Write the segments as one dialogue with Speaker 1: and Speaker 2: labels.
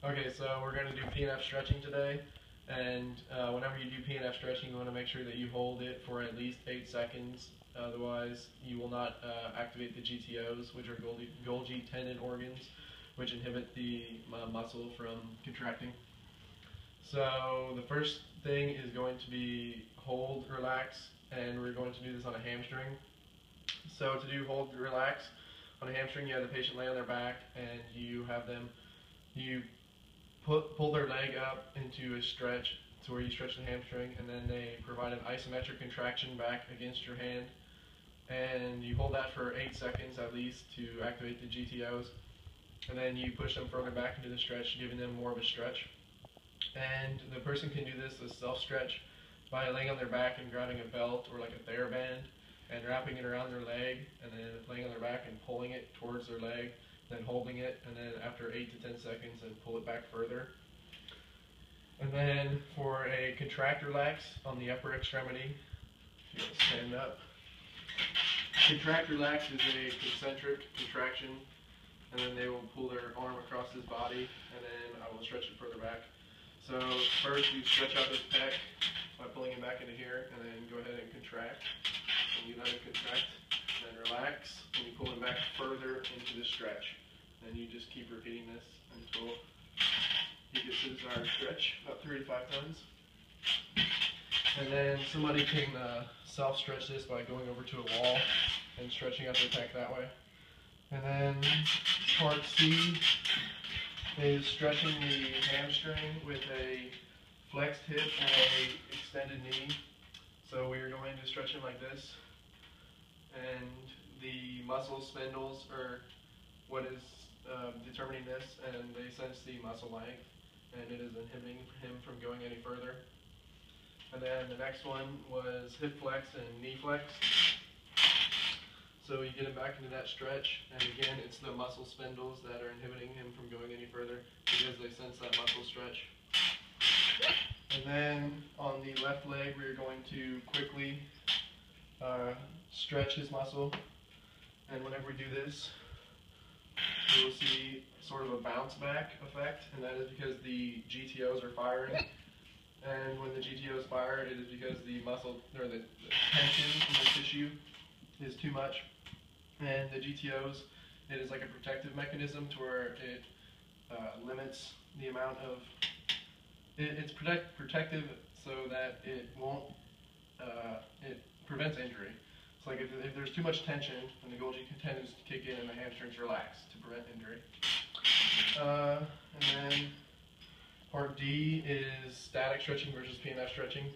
Speaker 1: Okay, so we're going to do PNF stretching today, and whenever you do PNF stretching, you want to make sure that you hold it for at least 8 seconds. Otherwise, you will not activate the GTOs, which are Golgi tendon organs, which inhibit the muscle from contracting. So the first thing is going to be hold, relax, and we're going to do this on a hamstring. So to do hold, relax on a hamstring, you have the patient lay on their back, and you have them, pull their leg up into a stretch to where you stretch the hamstring, and then they provide an isometric contraction back against your hand, and you hold that for 8 seconds at least to activate the GTOs, and then you push them further back into the stretch, giving them more of a stretch. And the person can do this as self-stretch by laying on their back and grabbing a belt or like a TheraBand and wrapping it around their leg, and then laying on their back and pulling it towards their leg, then holding it, and then after 8 to 10 seconds, then pull it back further. And then for a contract relax on the upper extremity, you want to stand up. Contract relax is a concentric contraction, and then they will pull their arm across his body, and then I will stretch it further back. So first you stretch out his pec by pulling him back into here, and then go ahead and contract. And you let him contract, then relax, and you pull him back further into the stretch. And you just keep repeating this until he gets the desired stretch, about 3 to 5 times. And then somebody can self-stretch this by going over to a wall and stretching out their pec that way. And then part C is stretching the hamstring with a flexed hip and a extended knee. So we're going to stretch him like this, and the muscle spindles are what is determining this, and they sense the muscle length, and it is inhibiting him from going any further. And then the next one was hip flex and knee flex. So you get him back into that stretch, and again, it's the muscle spindles that are inhibiting him from going any further because they sense that muscle stretch. And then on the left leg, we're going to quickly stretch his muscle, and whenever we do this, you will see sort of a bounce back effect, and that is because the GTOs are firing. And when the GTOs fire, it is because the muscle, or the tension in the tissue is too much. And the GTOs, it is like a protective mechanism to where it limits the amount of, it's protective so that it won't, it prevents injury. It's like if there's too much tension, then the Golgi tendons kick in and the hamstrings relax to prevent injury. And then part D is static stretching versus PNF stretching.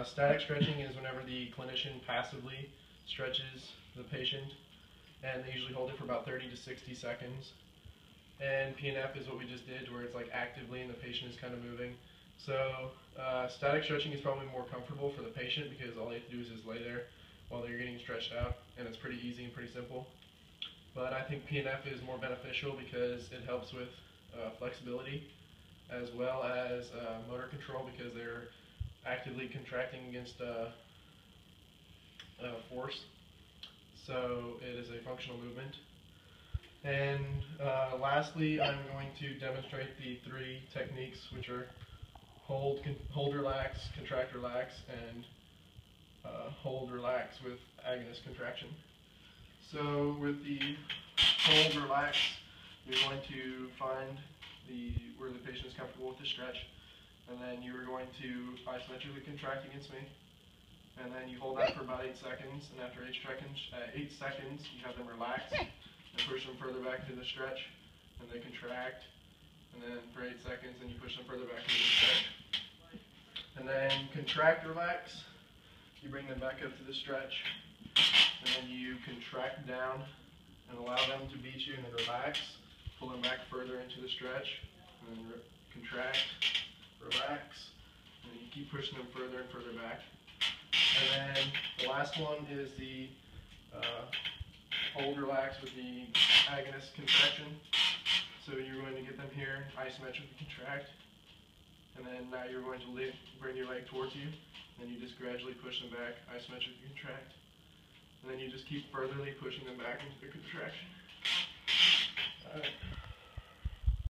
Speaker 1: Static stretching is whenever the clinician passively stretches the patient, and they usually hold it for about 30 to 60 seconds. And PNF is what we just did, where it's like actively and the patient is kind of moving. So static stretching is probably more comfortable for the patient because all they have to do is just lay there while they're getting stretched out, and it's pretty easy and pretty simple. But I think PNF is more beneficial because it helps with flexibility as well as motor control, because they're actively contracting against force. So it is a functional movement. And lastly, I'm going to demonstrate the 3 techniques, which are hold, relax, contract, relax, and hold, relax with agonist contraction. So with the hold, relax, you're going to find where the patient is comfortable with the stretch, and then you are going to isometrically contract against me, and then you hold that for about 8 seconds, and after 8 seconds, you have them relax and push them further back into the stretch, and they contract, and then for 8 seconds, and you push them further back into the stretch. And then contract, relax, you bring them back up to the stretch, and then you contract down and allow them to beat you, and then relax, pull them back further into the stretch, and then contract, relax, and you keep pushing them further and further back. And then the last one is the hold, relax with the agonist contraction. So you're going to get them here, isometrically contract, and then now you're going to bring your leg towards you, and you just gradually push them back, isometrically contract, and then you just keep furtherly pushing them back into the contraction. All right.